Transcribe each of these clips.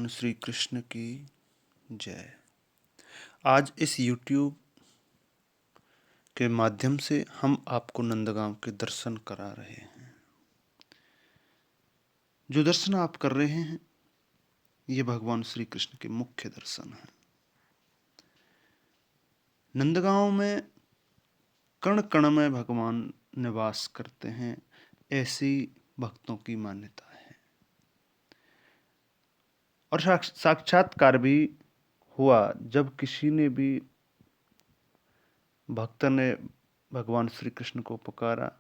भगवान श्री कृष्ण की जय। आज इस YouTube के माध्यम से हम आपको नंदगांव के दर्शन करा रहे हैं। जो दर्शन आप कर रहे हैं ये भगवान श्री कृष्ण के मुख्य दर्शन हैं। नंदगांव में कण कण में भगवान निवास करते हैं, ऐसी भक्तों की मान्यता है। और साक्षात्कार भी हुआ जब किसी ने भी भक्त ने भगवान श्री कृष्ण को पुकारा,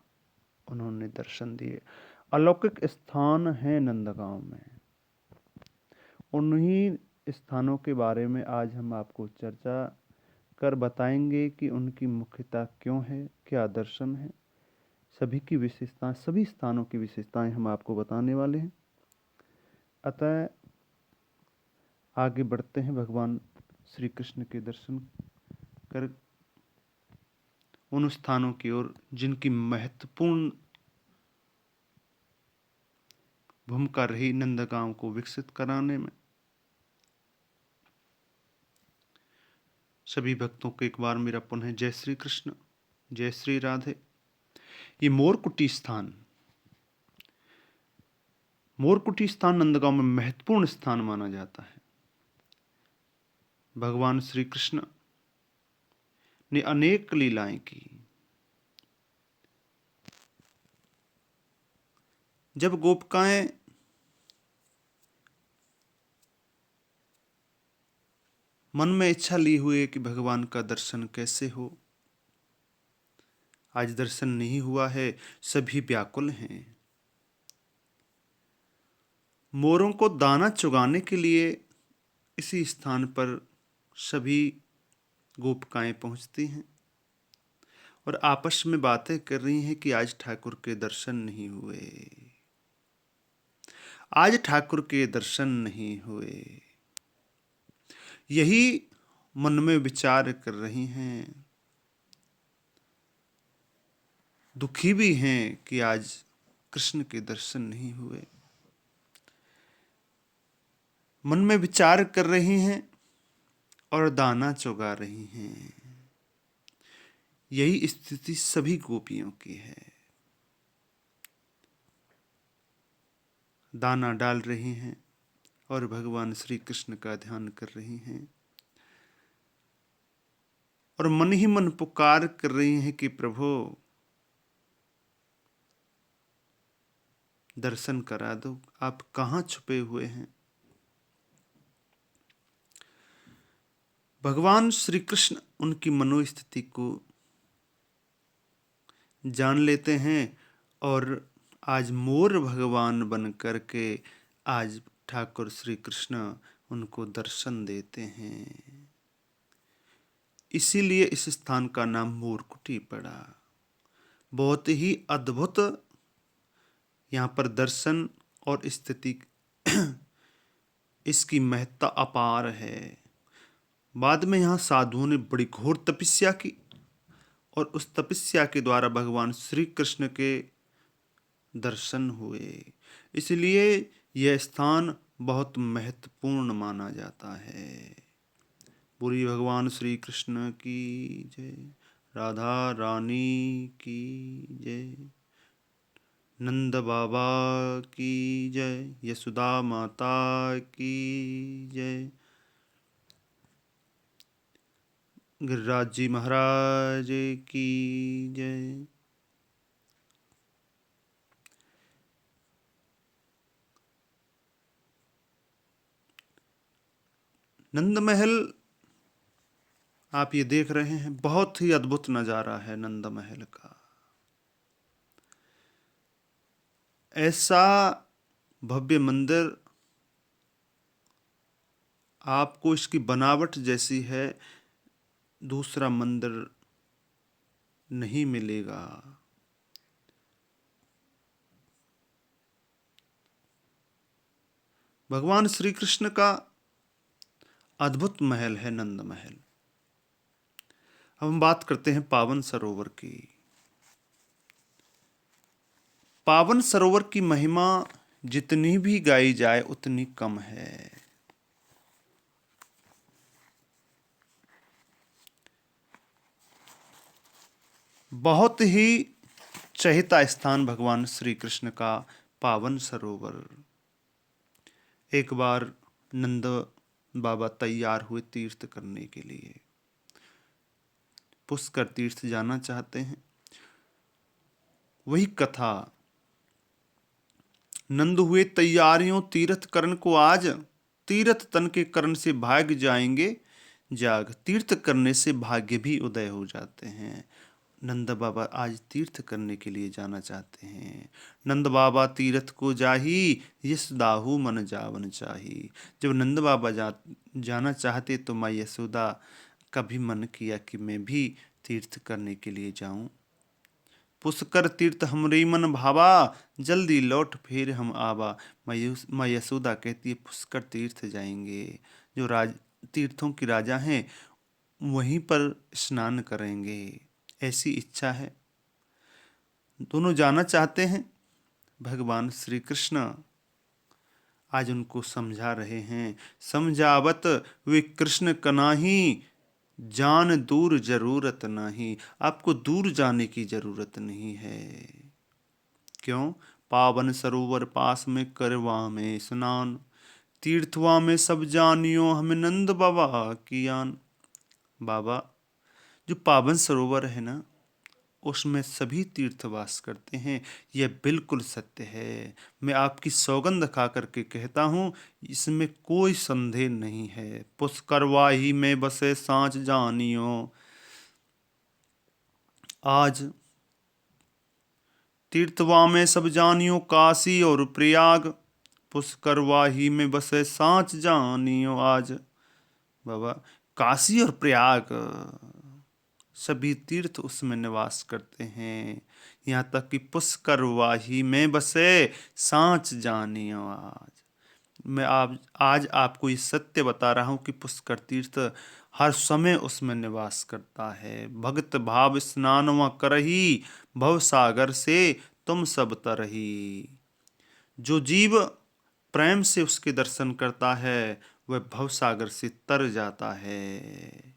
उन्होंने दर्शन दिए। अलौकिक स्थान है नंदगांव में। उन्हीं स्थानों के बारे में आज हम आपको चर्चा कर बताएंगे कि उनकी मुख्यता क्यों है, क्या दर्शन है, सभी की विशेषताएं, सभी स्थानों की विशेषताएं हम आपको बताने वाले हैं। अतः आगे बढ़ते हैं भगवान श्री कृष्ण के दर्शन कर उन स्थानों की ओर जिनकी महत्वपूर्ण भूमिका रही नंदगांव को विकसित कराने में। सभी भक्तों को एक बार मेरा पुनः जय श्री कृष्ण, जय श्री राधे। ये मोरकुटी स्थान नंदगांव में महत्वपूर्ण स्थान माना जाता है। भगवान श्री कृष्ण ने अनेक लीलाएं की। जब गोपिकाएं मन में इच्छा ली हुए कि भगवान का दर्शन कैसे हो, आज दर्शन नहीं हुआ है, सभी व्याकुल हैं। मोरों को दाना चुगाने के लिए इसी स्थान पर सभी गोपिकाएं पहुंचती हैं और आपस में बातें कर रही हैं कि आज ठाकुर के दर्शन नहीं हुए, आज ठाकुर के दर्शन नहीं हुए। यही मन में विचार कर रही हैं, दुखी भी हैं कि आज कृष्ण के दर्शन नहीं हुए। मन में विचार कर रही हैं और दाना चुगा रही हैं। यही स्थिति सभी गोपियों की है। दाना डाल रही हैं और भगवान श्री कृष्ण का ध्यान कर रही हैं और मन ही मन पुकार कर रही हैं कि प्रभु दर्शन करा दो, आप कहाँ छुपे हुए हैं। भगवान श्री कृष्ण उनकी मनोस्थिति को जान लेते हैं और आज मोर भगवान बन करके आज ठाकुर श्री कृष्ण उनको दर्शन देते हैं। इसीलिए इस स्थान का नाम मोरकुटी पड़ा। बहुत ही अद्भुत यहाँ पर दर्शन और स्थिति इसकी महत्ता अपार है। बाद में यहाँ साधुओं ने बड़ी घोर तपस्या की और उस तपस्या के द्वारा भगवान श्री कृष्ण के दर्शन हुए। इसलिए यह स्थान बहुत महत्वपूर्ण माना जाता है। पूरी भगवान श्री कृष्ण की जय, राधा रानी की जय, नंद बाबा की जय, यशोदा माता की जय, गिरिराज जी महाराज की जय। नंद महल आप ये देख रहे हैं, बहुत ही अद्भुत नजारा है नंद महल का। ऐसा भव्य मंदिर आपको इसकी बनावट जैसी है दूसरा मंदिर नहीं मिलेगा। भगवान श्री कृष्ण का अद्भुत महल है नंद महल। अब हम बात करते हैं पावन सरोवर की। पावन सरोवर की महिमा जितनी भी गाई जाए उतनी कम है। बहुत ही चहेता स्थान भगवान श्री कृष्ण का पावन सरोवर। एक बार नंद बाबा तैयार हुए तीर्थ करने के लिए, पुष्कर तीर्थ जाना चाहते हैं। वही कथा, नंद हुए तैयारियों तीर्थ करन को आज, तीर्थ तन के करण से भाग जाएंगे जाग, तीर्थ करने से भाग्य भी उदय हो जाते हैं। नंद बाबा आज तीर्थ करने के लिए जाना चाहते हैं। नंद बाबा तीर्थ को जाही, यशोदाहु मन जावन चाही। जब नंद बाबा जाना चाहते तो माँ यशोदा का भी मन किया कि मैं भी तीर्थ करने के लिए जाऊं। पुष्कर तीर्थ हमरे मन भावा, जल्दी लौट फिर हम आवा। माँ यशोदा कहती है पुष्कर तीर्थ जाएंगे, जो तीर्थों की राजा हैं वहीं पर स्नान करेंगे, ऐसी इच्छा है। दोनों जाना चाहते हैं। भगवान श्री कृष्ण आज उनको समझा रहे हैं। समझावत वे कृष्ण कनाही, जान दूर जरूरत नहीं। आपको दूर जाने की जरूरत नहीं है। क्यों? पावन सरोवर पास में करवा में स्नान, तीर्थवा में सब जानियो हमें नंद बाबा की आन। बाबा, जो पावन सरोवर है ना, उसमें सभी तीर्थवास करते हैं, यह बिल्कुल सत्य है। मैं आपकी सौगंध खा करके कहता हूँ, इसमें कोई संदेह नहीं है। पुष्करवाही में बसे सांच जानियो, आज तीर्थवा में सब जानियो काशी और प्रयाग, पुष्करवाही में बसे सांच जानियो आज। बाबा, काशी और प्रयाग सभी तीर्थ उसमें निवास करते हैं, यहाँ तक कि पुष्करवाही में बसे सांच जानियो आज। मैं आज आपको ये सत्य बता रहा हूँ कि पुष्कर तीर्थ हर समय उसमें निवास करता है। भक्त भाव स्नानवा करही, भव सागर से तुम सब तरही। जो जीव प्रेम से उसके दर्शन करता है वह भव सागर से तर जाता है।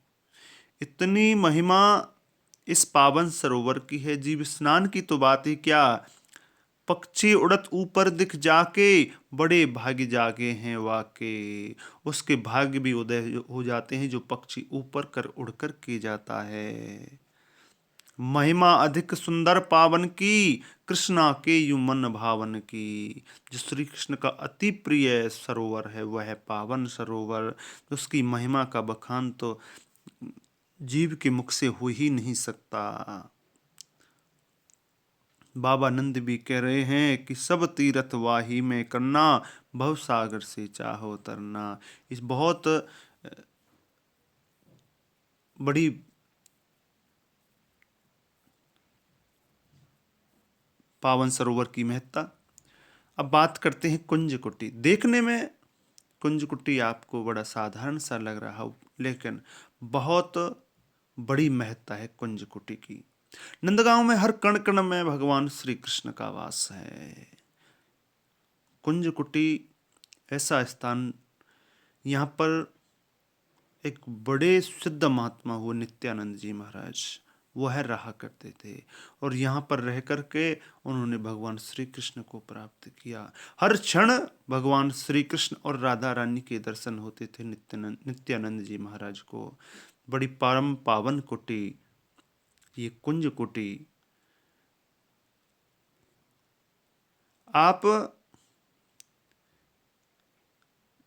इतनी महिमा इस पावन सरोवर की है। जीव स्नान की तो बात ही क्या, पक्षी उड़त ऊपर दिख जाके, बड़े भाग्य जागे हैं वाके। उसके भाग्य भी उदय हो जाते हैं जो पक्षी ऊपर कर उड़कर के जाता है। महिमा अधिक सुंदर पावन की, कृष्णा के यु मन भावन की। जो श्री कृष्ण का अति प्रिय सरोवर है वह है पावन सरोवर। उसकी महिमा का बखान तो जीव के मुख से हो ही नहीं सकता। बाबा नंद भी कह रहे हैं कि सब तीरथ वाही में करना, भव सागर से चाहो तरना। इस बहुत बड़ी पावन सरोवर की महत्ता। अब बात करते हैं कुंज कुटी। देखने में कुंज कुटी आपको बड़ा साधारण सा लग रहा हो, लेकिन बहुत बड़ी महत्ता है कुंज कुटी की। नंदगांव में हर कण कण में भगवान श्री कृष्ण का वास है। कुंज कुटी ऐसा स्थान, यहाँ पर एक बड़े सिद्ध महात्मा हुए नित्यानंद जी महाराज, वह रहा करते थे और यहाँ पर रह करके उन्होंने भगवान श्री कृष्ण को प्राप्त किया। हर क्षण भगवान श्री कृष्ण और राधा रानी के दर्शन होते थे नित्यानंद जी महाराज को। बड़ी परम पावन कुटी ये कुंज कुटी। आप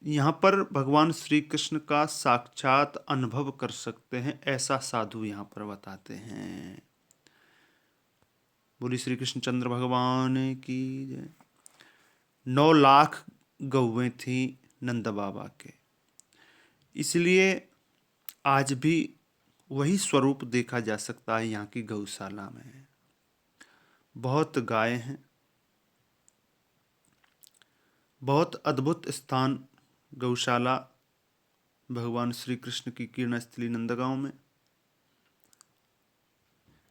यहाँ पर भगवान श्री कृष्ण का साक्षात अनुभव कर सकते हैं, ऐसा साधु यहाँ पर बताते हैं। बोली श्री कृष्ण चंद्र भगवान की जय। 9 लाख गौवें थी नंद बाबा के, इसलिए आज भी वही स्वरूप देखा जा सकता है यहाँ की गौशाला में। बहुत गाय हैं, बहुत अद्भुत स्थान गौशाला भगवान श्री कृष्ण की किरण स्थली नंदगांव में।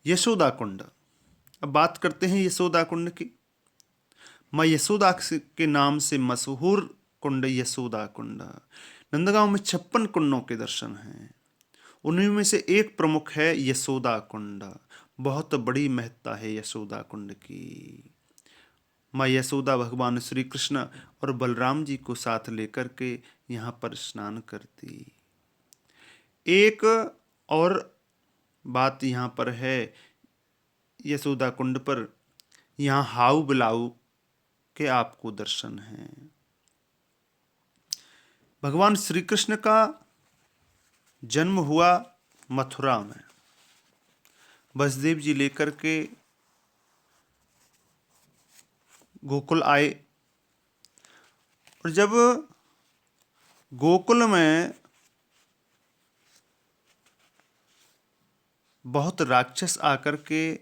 यशोदा कुंड। अब बात करते हैं यशोदा कुंड की। माँ यशोदा के नाम से मशहूर कुंड यशोदा कुंड। नंदगांव में 56 कुंडों के दर्शन हैं, उन्हीं में से एक प्रमुख है यशोदा कुंड। बहुत बड़ी महत्ता है यशोदा कुंड की। माँ यशोदा भगवान श्री कृष्ण और बलराम जी को साथ लेकर के यहाँ पर स्नान करती। एक और बात यहाँ पर है, यशोदा कुंड पर यहाँ हाउ बिलाऊ के आपको दर्शन हैं। भगवान श्री कृष्ण का जन्म हुआ मथुरा में। वसुदेव जी लेकर के गोकुल आए, और जब गोकुल में बहुत राक्षस आकर के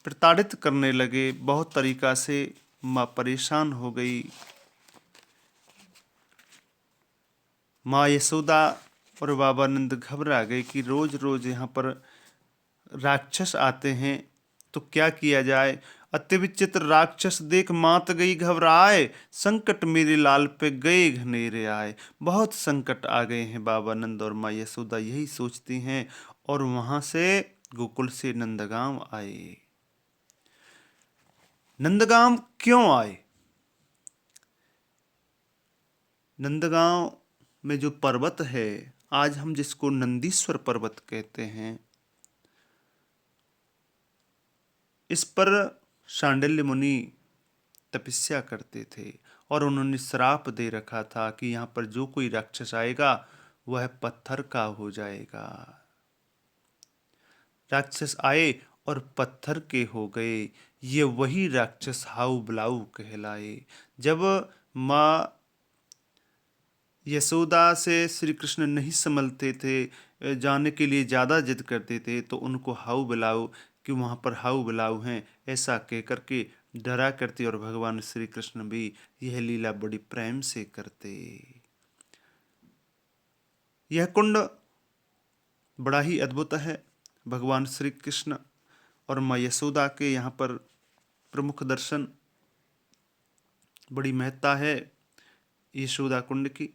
प्रताड़ित करने लगे, बहुत तरीका से माँ परेशान हो गई। माँ यशोदा और बाबा नंद घबरा गए कि रोज रोज यहाँ पर राक्षस आते हैं, तो क्या किया जाए। अति विचित्र राक्षस देख मात गई घबराए, संकट मेरे लाल पे गए घनेरे आए। बहुत संकट आ गए हैं बाबा नंद और माँ यशोदा यही सोचती हैं, और वहां से गोकुल से नंदगांव आए। नंदगांव क्यों आए? नंदगांव में जो पर्वत है, आज हम जिसको नंदीश्वर पर्वत कहते हैं, इस पर शांडिल्य मुनि तपस्या करते थे, और उन्होंने श्राप दे रखा था कि यहाँ पर जो कोई राक्षस आएगा वह पत्थर का हो जाएगा। राक्षस आए और पत्थर के हो गए। ये वही राक्षस हाउ बिलाऊ कहलाए। जब माँ यशोदा से श्री कृष्ण नहीं संभलते थे, जाने के लिए ज़्यादा जिद करते थे, तो उनको हाउ बिलाऊ कि वहाँ पर हाउ बिलाऊ हैं ऐसा कह करके डरा करते, और भगवान श्री कृष्ण भी यह लीला बड़ी प्रेम से करते। यह कुंड बड़ा ही अद्भुत है। भगवान श्री कृष्ण और माँ यशोदा के यहाँ पर प्रमुख दर्शन, बड़ी महत्ता है यशोदा कुंड की।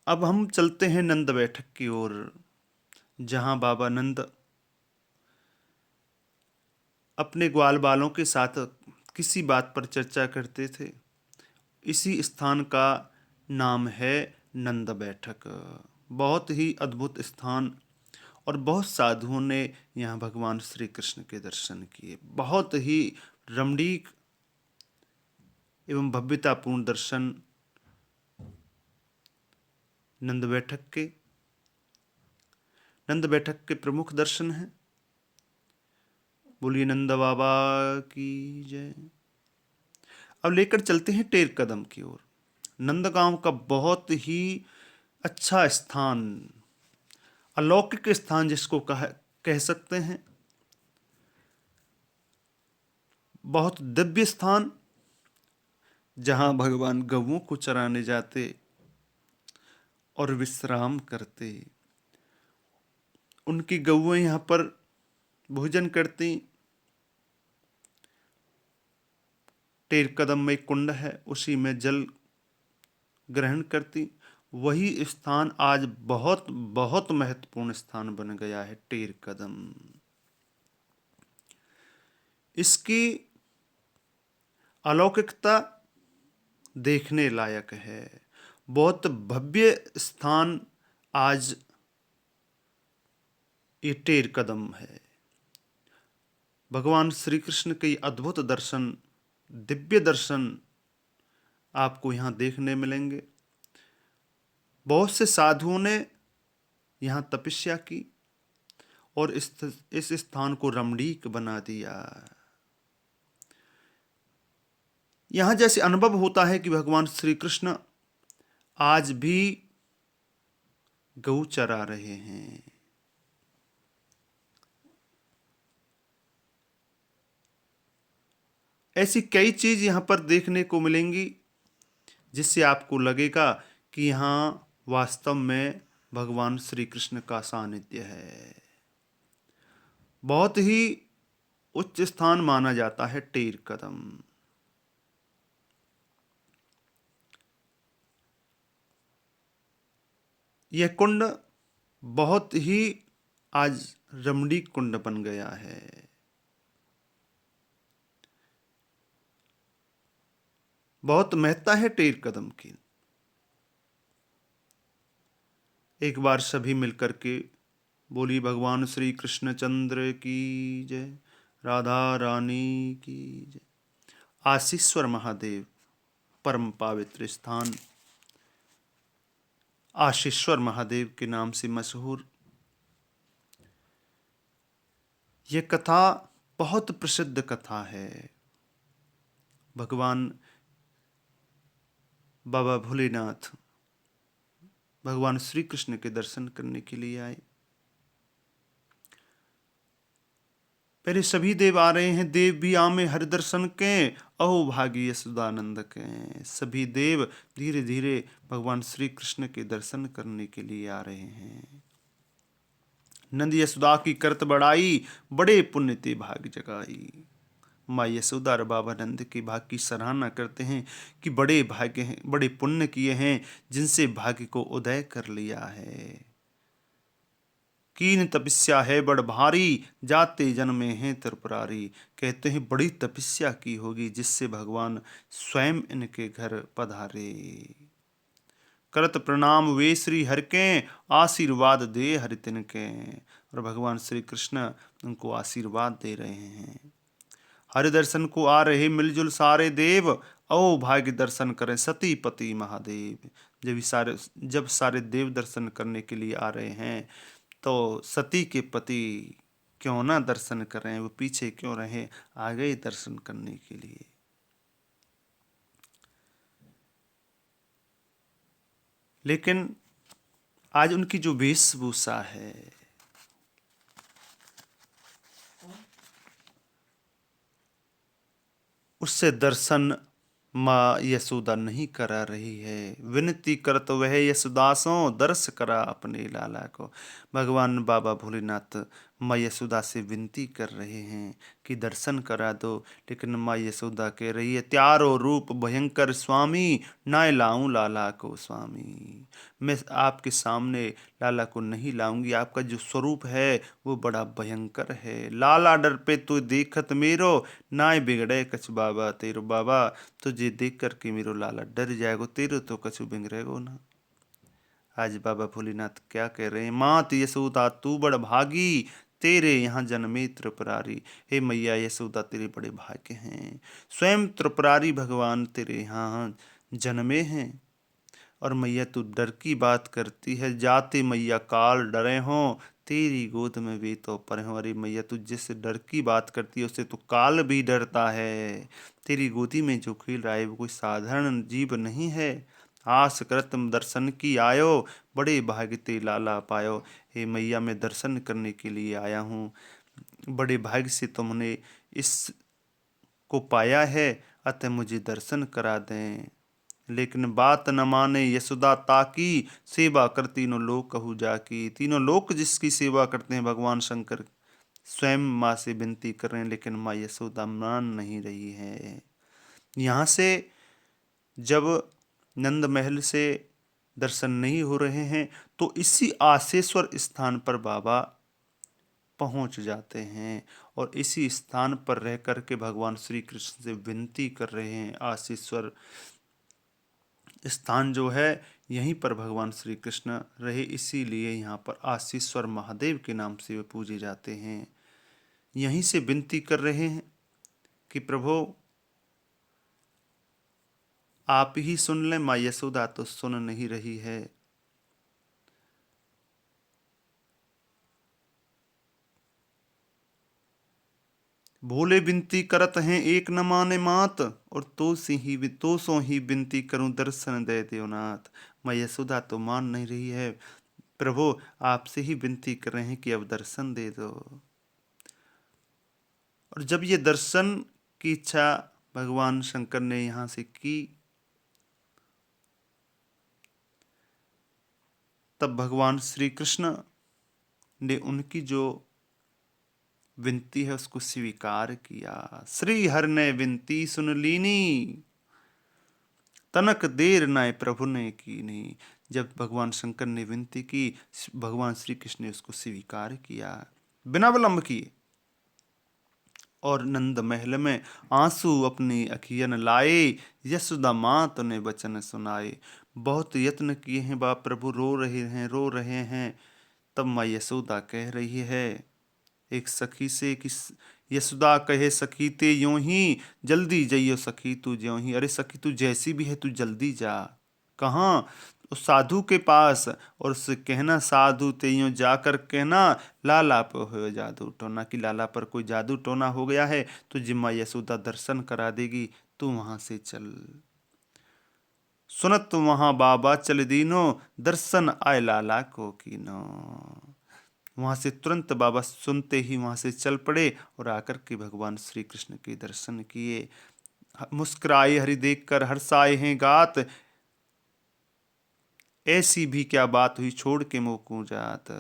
अब हम चलते हैं नंद बैठक की ओर, जहाँ बाबा नंद अपने ग्वाल बालों के साथ किसी बात पर चर्चा करते थे। इसी स्थान का नाम है नंद बैठक। बहुत ही अद्भुत स्थान, और बहुत साधुओं ने यहाँ भगवान श्री कृष्ण के दर्शन किए। बहुत ही रमणीक एवं भव्यतापूर्ण दर्शन नंद बैठक के। नंद बैठक के प्रमुख दर्शन हैं। बोलिए नंद बाबा की जय। अब लेकर चलते हैं टेर कदम की ओर। नंदगांव का बहुत ही अच्छा स्थान, अलौकिक स्थान जिसको कह सकते हैं, बहुत दिव्य स्थान, जहां भगवान गौओं को चराने जाते और विश्राम करते। उनकी गौएं यहाँ पर भोजन करती। टेर कदम में कुंड है, उसी में जल ग्रहण करती। वही स्थान आज बहुत बहुत महत्वपूर्ण स्थान बन गया है, टेर कदम। इसकी अलौकिकता देखने लायक है। बहुत भव्य स्थान आज ये टेर कदम है। भगवान श्री कृष्ण के अद्भुत दर्शन, दिव्य दर्शन आपको यहाँ देखने मिलेंगे। बहुत से साधुओं ने यहाँ तपस्या की और इस स्थान को रमणीक बना दिया। यहाँ जैसे अनुभव होता है कि भगवान श्री कृष्ण आज भी गौ चरा रहे हैं। ऐसी कई चीज यहाँ पर देखने को मिलेंगी जिससे आपको लगेगा कि यहाँ वास्तव में भगवान श्री कृष्ण का सानिध्य है। बहुत ही उच्च स्थान माना जाता है टेर कदम। यह कुंड बहुत ही आज रमणीक कुंड बन गया है। बहुत महत्ता है टेर कदम की। एक बार सभी मिलकर के बोली भगवान श्री कृष्णचंद्र की जय, राधा रानी की जय। आशीश्वर महादेव परम पवित्र स्थान आशीश्वर महादेव के नाम से मशहूर यह कथा बहुत प्रसिद्ध कथा है। भगवान बाबा भोलेनाथ भगवान श्री कृष्ण के दर्शन करने के लिए आए। पहले सभी देव आ रहे हैं, देव भी आमे हरि दर्शन के, अहो भागी यशोदानंद के। सभी देव धीरे धीरे भगवान श्री कृष्ण के दर्शन करने के लिए आ रहे हैं। नंद यशोदा की करत बढ़ाई, बड़े पुण्य ते भाग जगाई। माँ यशोदा और बाबा नंद के भाग की सराहना करते हैं कि बड़े भाग्य हैं, बड़े पुण्य किए हैं, जिनसे भाग्य को उदय कर लिया है। कीन तपस्या है बड़ भारी, जाते जन्मे हैं त्रिपुरारी। कहते हैं बड़ी तपस्या की होगी, जिससे भगवान स्वयं इनके घर पधारे। करत प्रणाम वे श्री हर के, आशीर्वाद दे हरि तिनके। और भगवान श्री कृष्ण उनको आशीर्वाद दे रहे हैं। हरि दर्शन को आ रहे मिलजुल सारे देव, ओ भाग्य दर्शन करें सती पति महादेव। जब सारे देव दर्शन करने के लिए आ रहे हैं, तो सती के पति क्यों ना दर्शन करें, वो पीछे क्यों रहे, आ गए दर्शन करने के लिए। लेकिन आज उनकी जो वेशभूषा है, उससे दर्शन माँ यशोदा नहीं करा रही है। विनती करत वह यशोदासों, दर्श करा अपने लाला को। भगवान बाबा भोलेनाथ माँ यशोदा से विनती कर रहे हैं कि दर्शन करा दो, लेकिन माँ यशोदा कह रही है, त्यारो रूप भयंकर स्वामी, ना लाऊं लाला को स्वामी। मैं आपके सामने लाला को नहीं लाऊंगी, आपका जो स्वरूप है वो बड़ा भयंकर है। लाला डर पे तो देखत मेरो, ना बिगड़े कछ बाबा तेरो। बाबा तुझे देख करके मेरो लाला डर जाएगो, तेरो तो कछु बिगड़ेगो ना। आज बाबा भोलेनाथ क्या कह रहे हैं, मात यशोदा तू बड़ भागी, तेरे यहाँ जन्मे त्रिपुरारी। हे मैया यशोदा तेरे बड़े भाग्य हैं, स्वयं त्रिपुरारी भगवान तेरे यहाँ जन्मे हैं। और मैया तू डर की बात करती है, जाते मैया काल डरे हों, तेरी गोद में वे तो पर हों। अरे मैया तू जिस डर की बात करती है, उससे तो काल भी डरता है। तेरी गोदी में जो खेल रहा है वो कोई साधारण जीव नहीं है। आस करत दर्शन की आयो, बड़े भाग्य ते लाला पायो। हे मैया मैं दर्शन करने के लिए आया हूँ, बड़े भाग्य से तुमने इस को पाया है, अतः मुझे दर्शन करा दें। लेकिन बात न माने यशोदा ताकी, सेवा कर तीनों लोक कहू जाकी। तीनों लोक जिसकी सेवा करते हैं भगवान शंकर स्वयं माँ से विनती कर रहे हैं, लेकिन माँ यशोदा मान नहीं रही है। यहाँ से जब नंद महल से दर्शन नहीं हो रहे हैं, तो इसी आसेश्वर स्थान पर बाबा पहुंच जाते हैं और इसी स्थान पर रह कर के भगवान श्री कृष्ण से विनती कर रहे हैं। आशीश्वर स्थान जो है, यहीं पर भगवान श्री कृष्ण रहे, इसीलिए यहाँ पर आशीश्वर महादेव के नाम से वे पूजे जाते हैं। यहीं से विनती कर रहे हैं कि प्रभु आप ही सुन लें। माँ यशोदा तो सुन नहीं रही है। भोले विनती करत हैं एक न माने मात, और तो सो ही विनती करूं दर्शन दे देवनाथ। माँ यशोदा तो मान नहीं रही है, प्रभु आपसे ही विनती कर रहे हैं कि अब दर्शन दे दो। और जब ये दर्शन की इच्छा भगवान शंकर ने यहाँ से की, तब भगवान श्री कृष्ण ने उनकी जो विनती है उसको स्वीकार किया। श्री हर ने विनती सुन लीनी, तनक देर नाय प्रभु ने कीनी। जब भगवान शंकर ने विनती की, भगवान श्री कृष्ण ने उसको स्वीकार किया बिना विलंब किए। और नंद महल में आंसू अपनी अखियन लाए, यशोदा मात ने वचन सुनाए। बहुत यत्न किए हैं बाप प्रभु, रो रहे हैं। तब माँ यशोदा कह रही है एक सखी से कि यशोदा कहे सखी ते यूं ही, जल्दी जइयो सखी तू ज्यों ही। अरे सखी तू जैसी भी है तू जल्दी जा। कहाँ? उस साधु के पास, और उससे कहना साधु ते यूं जाकर कहना लाला पर हो जादू टोना, कि लाला पर कोई जादू टोना हो गया है तो जिम्मा यशोदा दर्शन करा देगी, तू वहां से चल। सुनत वहां बाबा चल दीनो, दर्शन आए लाला को कीनो। वहां से तुरंत बाबा सुनते ही वहां से चल पड़े और आकर के भगवान श्री कृष्ण के दर्शन किए। मुस्कुराए हरि देखकर हर्षाए हैं गात, ऐसी भी क्या बात हुई छोड़ के मोह को जात।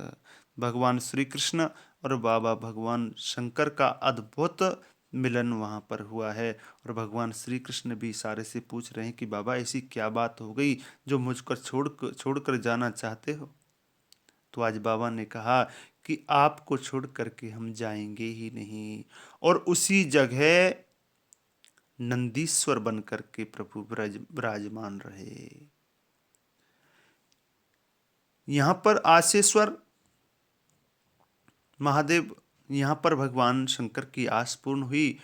भगवान श्री कृष्ण और बाबा भगवान शंकर का अद्भुत मिलन वहां पर हुआ है। और भगवान श्री कृष्ण भी इशारे से पूछ रहे हैं कि बाबा ऐसी क्या बात हो गई जो मुझको छोड़कर जाना चाहते हो। तो आज बाबा ने कहा कि आपको छोड़ करके हम जाएंगे ही नहीं। और उसी जगह नंदीश्वर बन करके प्रभु विराजमान रहे। यहाँ पर आसेश्वर महादेव, यहाँ पर भगवान शंकर की आस पूर्ण हुई।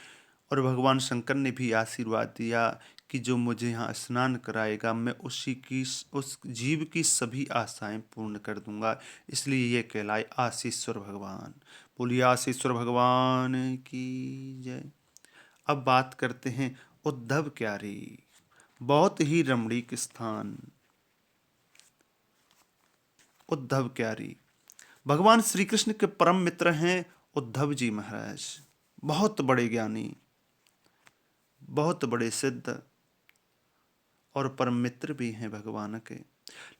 और भगवान शंकर ने भी आशीर्वाद दिया कि जो मुझे यहाँ स्नान कराएगा मैं उस जीव की सभी आशाएं पूर्ण कर दूंगा। इसलिए ये कहलाए आशीश्वर भगवान। बोलिए आशीश्वर भगवान की जय। अब बात करते हैं उद्धव क्यारी, बहुत ही रमणीक स्थान उद्धव क्यारी। भगवान श्री कृष्ण के परम मित्र हैं उद्धव जी महाराज। बहुत बड़े ज्ञानी, बहुत बड़े सिद्ध और परम मित्र भी हैं भगवान के,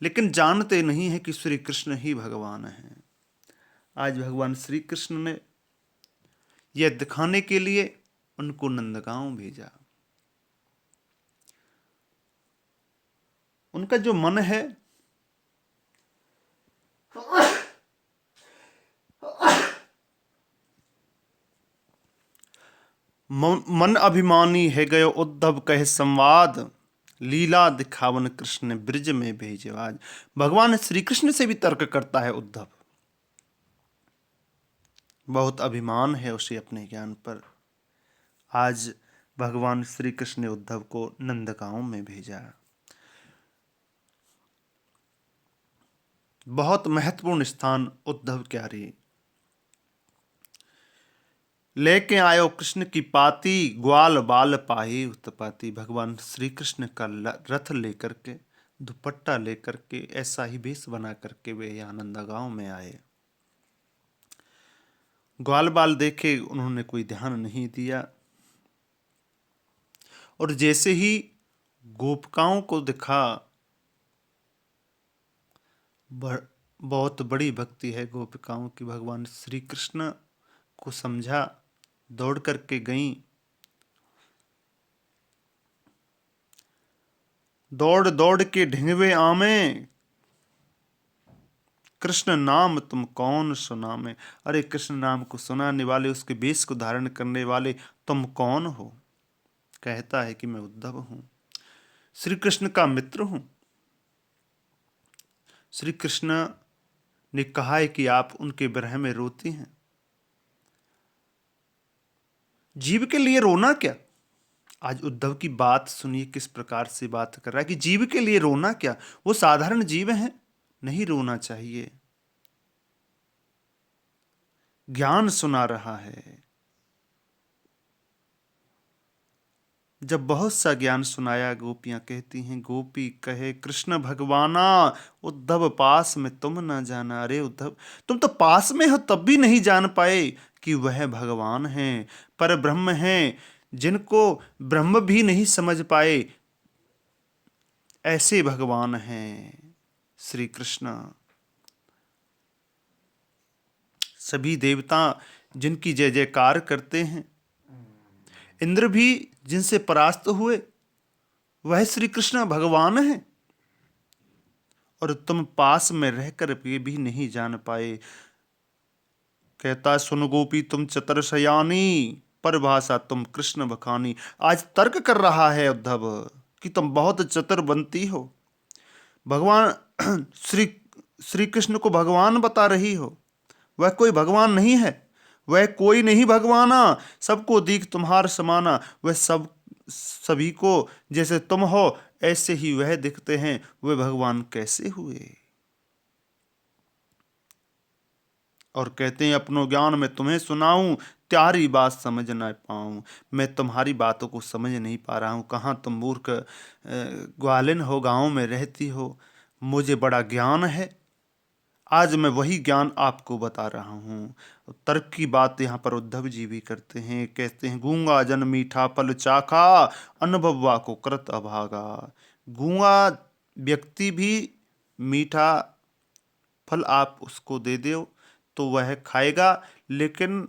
लेकिन जानते नहीं हैं कि श्री कृष्ण ही भगवान हैं। आज भगवान श्री कृष्ण ने यह दिखाने के लिए उनको नंदगांव भेजा। उनका जो मन है मन अभिमानी है गयो उद्धव कहे संवाद, लीला दिखावन कृष्ण ब्रिज में भेजे आज। भगवान श्री कृष्ण से भी तर्क करता है उद्धव, बहुत अभिमान है उसे अपने ज्ञान पर। आज भगवान श्री कृष्ण ने उद्धव को नंदगांव में भेजा। बहुत महत्वपूर्ण स्थान उद्धव क्यारी। लेके आयो कृष्ण की पाती, ग्वाल बाल पाही उत्पाती। भगवान श्री कृष्ण का रथ लेकर के, दुपट्टा लेकर के, ऐसा ही वेश बना करके वे यहाँ नंदगांव में आए। ग्वाल बाल देखे उन्होंने कोई ध्यान नहीं दिया। और जैसे ही गोपिकाओं को दिखा, बहुत बड़ी भक्ति है गोपिकाओं की, भगवान श्री कृष्ण को समझा, दौड़ करके गईं। दौड़ दौड़ के ढिंगवे आमे, कृष्ण नाम तुम कौन सुनामे। अरे कृष्ण नाम को सुनाने वाले, उसके वेश को धारण करने वाले तुम कौन हो। कहता है कि मैं उद्धव हूं, श्री कृष्ण का मित्र हूं। श्री कृष्ण ने कहा है कि आप उनके विरह में रोती हैं। जीव के लिए रोना क्या। आज उद्धव की बात सुनिए, किस प्रकार से बात कर रहा है कि जीव के लिए रोना क्या, वो साधारण जीव हैं, नहीं रोना चाहिए। ज्ञान सुना रहा है। जब बहुत सा ज्ञान सुनाया, गोपियां कहती हैं, गोपी कहे कृष्ण भगवाना, उद्धव पास में तुम न जाना। अरे उद्धव, तुम तो पास में हो तब भी नहीं जान पाए कि वह भगवान हैं, पर ब्रह्म हैं, जिनको ब्रह्म भी नहीं समझ पाए, ऐसे भगवान हैं श्री कृष्ण। सभी देवता जिनकी जय जयकार करते हैं, इंद्र भी जिनसे परास्त हुए, वह श्री कृष्ण भगवान हैं। और तुम पास में रहकर भी नहीं जान पाए। कहता है, सुन गोपी तुम चतर शयानी, परिभाषा तुम कृष्ण बखानी। आज तर्क कर रहा है उद्धव कि तुम बहुत चतुर बनती हो, भगवान श्री श्री कृष्ण को भगवान बता रही हो। वह कोई भगवान नहीं है, वह कोई नहीं भगवाना, सबको दीख तुम्हार समाना। वह सब सभी को जैसे तुम हो ऐसे ही वह दिखते हैं, वे भगवान कैसे हुए। और कहते हैं, अपनो ज्ञान मैं तुम्हें सुनाऊं, तुम्हारी बात समझ ना पाऊं। मैं तुम्हारी बातों को समझ नहीं पा रहा हूं। कहाँ तुम मूर्ख ग्वालिन हो, गांव में रहती हो, मुझे बड़ा ज्ञान है। आज मैं वही ज्ञान आपको बता रहा हूँ। तर्क की बात यहाँ पर उद्धव जी भी करते हैं। कहते हैं, गूंगा जन मीठा फल चाखा, अनुभवा को कृत अभागा। गूंगा व्यक्ति भी मीठा फल आप उसको दे दो तो वह खाएगा, लेकिन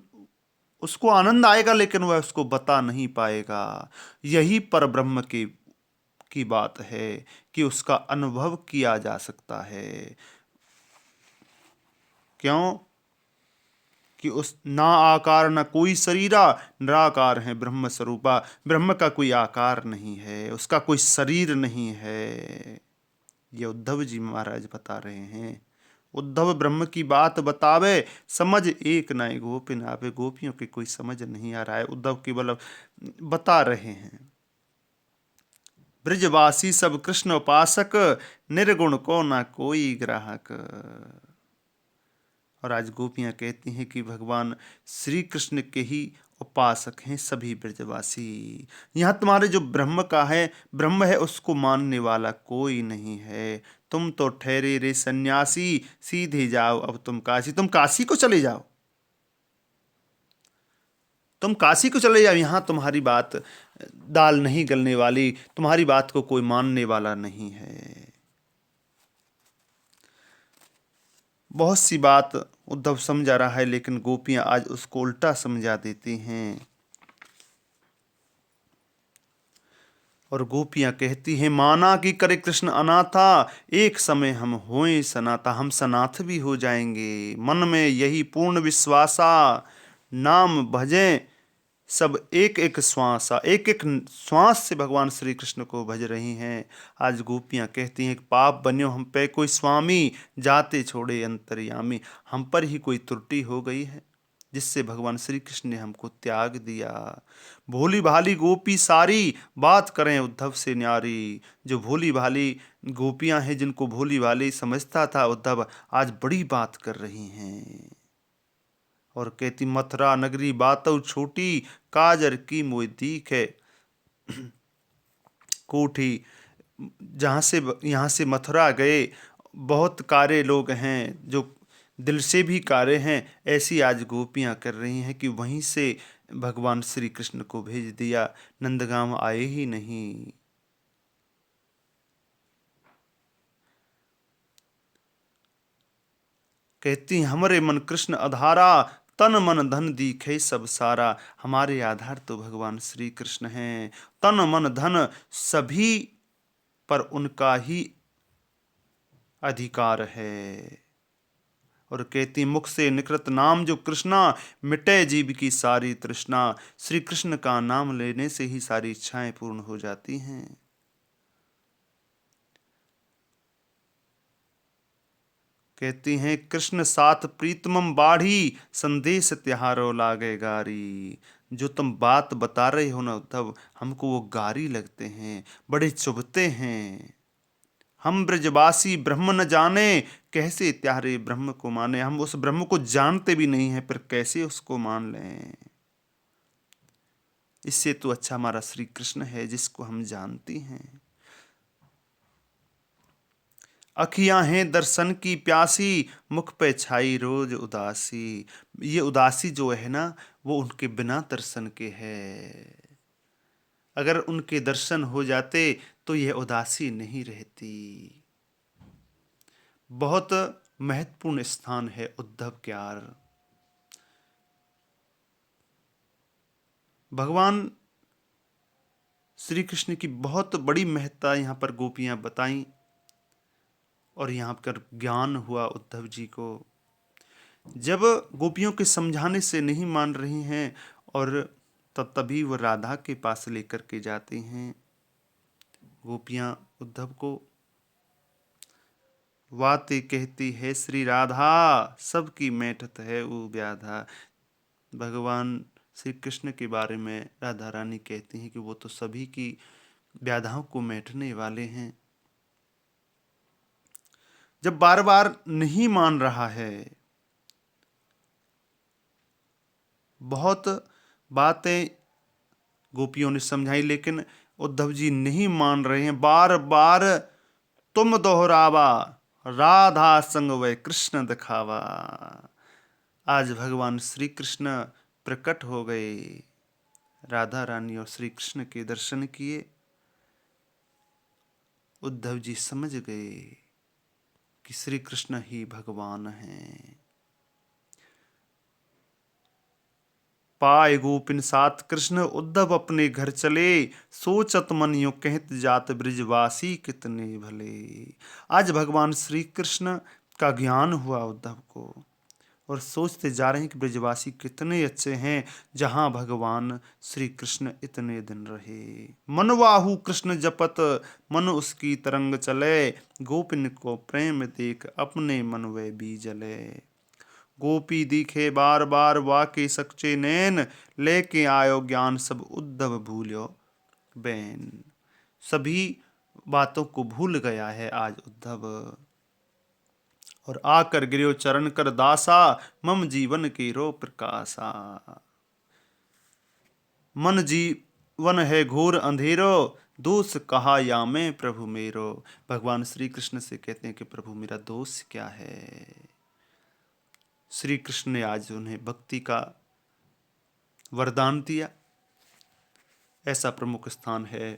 उसको आनंद आएगा, लेकिन वह उसको बता नहीं पाएगा। यही पर ब्रह्म की बात है कि उसका अनुभव किया जा सकता है। क्यों कि उस ना आकार न कोई शरीरा, निराकार है ब्रह्म स्वरूपा। ब्रह्म का कोई आकार नहीं है, उसका कोई शरीर नहीं है। ये उद्धव जी महाराज बता रहे हैं। उद्धव ब्रह्म की बात बतावे, समझ एक नाई गोपिन आवे। गोपियों की कोई समझ नहीं आ रहा है, उद्धव केवल बता रहे हैं। ब्रजवासी सब कृष्ण उपासक, निर्गुण को ना कोई ग्राहक। और आज गोपियाँ कहती हैं कि भगवान श्री कृष्ण के ही उपासक हैं सभी ब्रजवासी। यहाँ तुम्हारे जो ब्रह्म का है, ब्रह्म है, उसको मानने वाला कोई नहीं है। तुम तो ठहरे रे सन्यासी, सीधे जाओ अब तुम काशी। तुम काशी को चले जाओ, तुम काशी को चले जाओ। यहाँ तुम्हारी बात दाल नहीं गलने वाली, तुम्हारी बात को कोई मानने वाला नहीं है। बहुत सी बात उद्धव समझा रहा है, लेकिन गोपियां आज उसको उल्टा समझा देती हैं। और गोपियां कहती हैं, माना कि करे कृष्ण अनाथा, एक समय हम होए सनाथा। हम सनाथ भी हो जाएंगे, मन में यही पूर्ण विश्वासा। नाम भजें सब एक एक श्वासा। एक एक श्वास से भगवान श्री कृष्ण को भज रही हैं। आज गोपियां कहती हैं, पाप बन्यो हम पे कोई स्वामी, जाते छोड़े अंतर्यामी। हम पर ही कोई त्रुटि हो गई है जिससे भगवान श्री कृष्ण ने हमको त्याग दिया। भोली भाली गोपी सारी, बात करें उद्धव से न्यारी। जो भोली भाली गोपियां हैं, जिनको भोली भाली समझता था उद्धव, आज बड़ी बात कर रही हैं। और कहती, मथुरा नगरी बातौ छोटी, काजर की मोय दीख है कोठी। जहाँ से यहाँ से मथुरा गए बहुत कारे लोग हैं, जो दिल से भी कारे हैं। ऐसी आज गोपियाँ कर रही हैं कि वहीं से भगवान श्री कृष्ण को भेज दिया, नंदगांव आए ही नहीं। कहती हैं, हमरे मन कृष्ण आधारा, तन मन धन दीखे सब सारा। हमारे आधार तो भगवान श्री कृष्ण हैं, तन मन धन सभी पर उनका ही अधिकार है। और कहती, मुख से निकृत नाम जो कृष्णा, मिटे जीव की सारी तृष्णा। श्री कृष्ण का नाम लेने से ही सारी इच्छाएं पूर्ण हो जाती हैं। कहती हैं, कृष्ण साथ प्रीतमम बाढ़ी, संदेश त्योहारो लागे गारी। जो तुम बात बता रहे हो ना उद्धव, हमको वो गारी लगते हैं, बड़े चुभते हैं। हम ब्रजवासी ब्रह्म न जाने, कैसे त्यारे ब्रह्म को माने। हम उस ब्रह्म को जानते भी नहीं हैं, फिर कैसे उसको मान लें। इससे तो अच्छा हमारा श्री कृष्ण है, जिसको हम जानती हैं। अखियां हैं दर्शन की प्यासी, मुख पे छाई रोज उदासी। ये उदासी जो है ना, वो उनके बिना दर्शन के है। अगर उनके दर्शन हो जाते तो यह उदासी नहीं रहती। बहुत महत्वपूर्ण स्थान है उद्धव क्यार। भगवान श्री कृष्ण की बहुत बड़ी महत्ता यहाँ पर गोपियाँ बताईं। और यहाँ पर ज्ञान हुआ उद्धव जी को। जब गोपियों के समझाने से नहीं मान रही हैं और तभी वह राधा के पास लेकर के जाती हैं। गोपियाँ उद्धव को बातें कहती है, श्री राधा सबकी मैठत है वो व्याधा। भगवान श्री कृष्ण के बारे में राधा रानी कहती हैं कि वो तो सभी की व्याधाओं को मैठने वाले हैं। जब बार बार नहीं मान रहा है, बहुत बातें गोपियों ने समझाई लेकिन उद्धव जी नहीं मान रहे हैं। बार बार तुम दोहरावा, राधा संग वह कृष्ण दिखावा। आज भगवान श्री कृष्ण प्रकट हो गए, राधा रानी और श्री कृष्ण के दर्शन किए। उद्धव जी समझ गए कि श्री कृष्ण ही भगवान हैं। पाए गोपिन साथ कृष्ण उद्धव अपने घर चले, सोचत मन यूं कहत जात ब्रिजवासी कितने भले। आज भगवान श्री कृष्ण का ज्ञान हुआ उद्धव को और सोचते जा रहे हैं कि ब्रिजवासी कितने अच्छे हैं जहां भगवान श्री कृष्ण इतने दिन रहे। मनवाहु कृष्ण जपत मन उसकी तरंग चले, गोपिन को प्रेम देख अपने मन वे भी जले। गोपी दिखे बार बार वाके सच्चे नैन, लेके आयो ज्ञान सब उद्धव भूल्यो बैन। सभी बातों को भूल गया है आज उद्धव और आकर गिरो चरण कर दासा, मम जीवन के रो प्रकाशा। मन जीवन है घोर अंधेरो, दोष कहा या मैं प्रभु मेरो। भगवान श्री कृष्ण से कहते हैं कि प्रभु मेरा दोष क्या है। श्री कृष्ण ने आज उन्हें भक्ति का वरदान दिया। ऐसा प्रमुख स्थान है।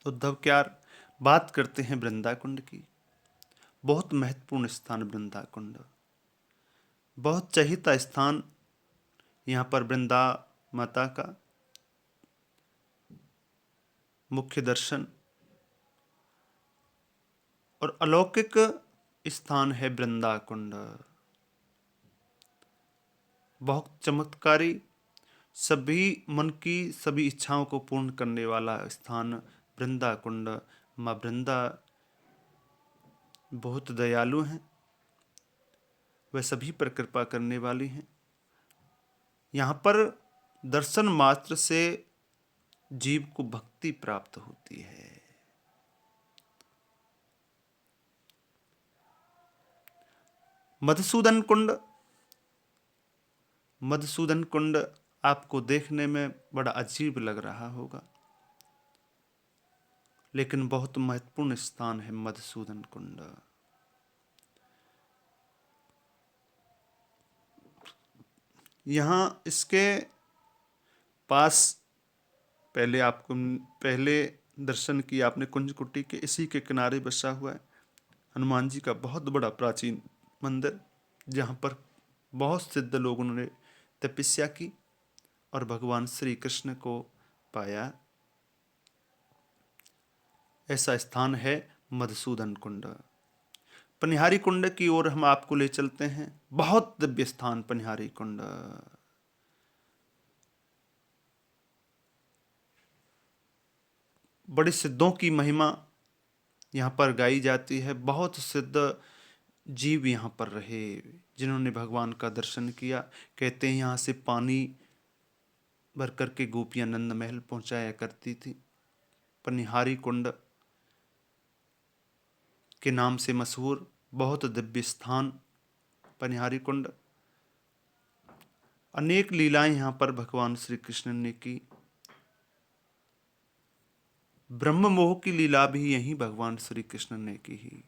उद्धव क्या बात करते हैं वृंदा कुंड की। बहुत महत्वपूर्ण स्थान वृंदा कुंड, बहुत चहिता स्थान। यहाँ पर वृंदा माता का मुख्य दर्शन और अलौकिक स्थान है वृंदा कुंड। बहुत चमत्कारी, सभी मन की सभी इच्छाओं को पूर्ण करने वाला स्थान वृंदा कुंड। माँ वृंदा बहुत दयालु हैं, वह सभी पर कृपा करने वाली हैं। यहाँ पर दर्शन मात्र से जीव को भक्ति प्राप्त होती है। मधुसूदन कुंड, मधुसूदन कुंड आपको देखने में बड़ा अजीब लग रहा होगा, लेकिन बहुत महत्वपूर्ण स्थान है मधुसूदन कुंड। यहाँ इसके पास पहले दर्शन किया आपने कुंज कुटी के, इसी के किनारे बसा हुआ है हनुमान जी का बहुत बड़ा प्राचीन मंदिर, जहाँ पर बहुत सिद्ध लोगों ने तपस्या की और भगवान श्री कृष्ण को पाया। ऐसा स्थान है मधुसूदन कुंड। पनिहारी कुंड की ओर हम आपको ले चलते हैं। बहुत दिव्य स्थान पनिहारी कुंड। बड़े सिद्धों की महिमा यहाँ पर गाई जाती है। बहुत सिद्ध जीव यहाँ पर रहे जिन्होंने भगवान का दर्शन किया। कहते हैं यहाँ से पानी भर करके गोपियाँ नंद महल पहुँचाया करती थी। पनिहारी कुंड के नाम से मशहूर बहुत दिव्य स्थान पनिहारी कुंड। अनेक लीलाएं यहाँ पर भगवान श्री कृष्ण ने की। ब्रह्म मोह की लीला भी यही भगवान श्री कृष्ण ने की ही।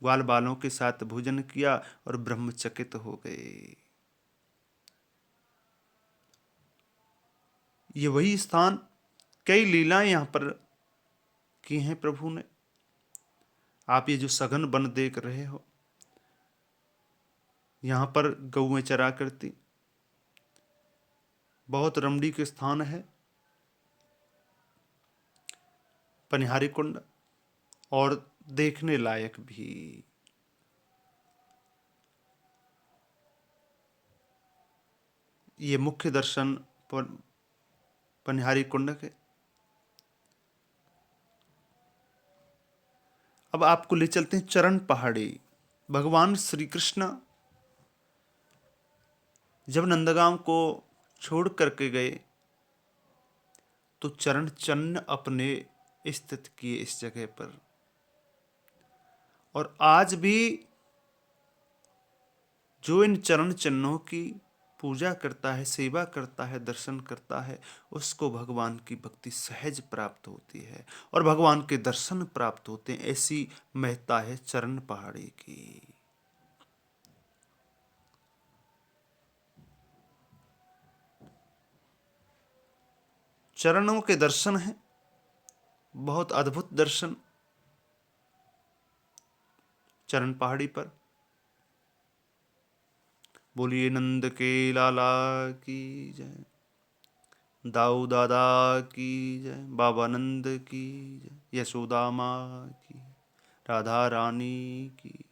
ग्वाल बालों के साथ भोजन किया और ब्रह्मचकित हो गए। ये वही स्थान, कई लीलाएं यहाँ पर की हैं प्रभु ने। आप ये जो सघन वन देख रहे हो, यहाँ पर गौएं चरा करती, बहुत रमणीक स्थान है पनिहारी कुंड। और देखने लायक भी। ये मुख्य दर्शन पनिहारी कुंड के। अब आपको ले चलते हैं चरण पहाड़ी। भगवान श्री कृष्ण जब नंदगांव को छोड़ करके गए तो चरण चिन्ह अपने स्थित किए इस जगह पर। और आज भी जो इन चरण चिन्हों की पूजा करता है, सेवा करता है, दर्शन करता है, उसको भगवान की भक्ति सहज प्राप्त होती है और भगवान के दर्शन प्राप्त होते हैं। ऐसी महत्ता है चरण पहाड़ी की। चरणों के दर्शन हैं, बहुत अद्भुत दर्शन चरण पहाड़ी पर। बोलिए नंद के लाला की जय, दाऊ दादा की जय, बाबा नंद की जय, यशोदा माँ की, राधा रानी की,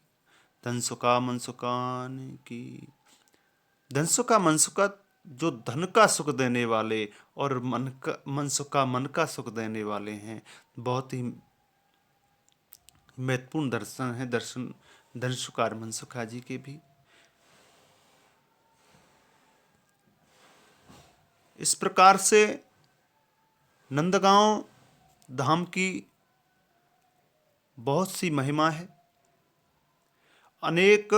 धनसुका मनसुकान की। धनसुका मनसुका जो धन का सुख देने वाले और मनसुका मन का सुख देने वाले हैं, बहुत ही महत्वपूर्ण दर्शन है। दर्शन धनसुका मनसुखा जी के भी। इस प्रकार से नंदगांव धाम की बहुत सी महिमा है। अनेक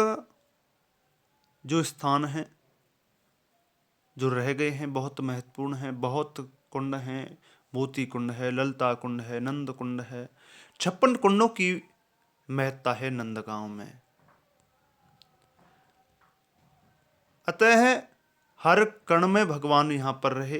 जो स्थान हैं जो रह गए हैं, बहुत महत्वपूर्ण हैं। बहुत कुंड हैं, मोती कुंड है, ललता कुंड है, नंद कुंड है। 56 कुंडों की महत्ता है नंदगांव में। अतः हर कण में भगवान यहाँ पर रहे,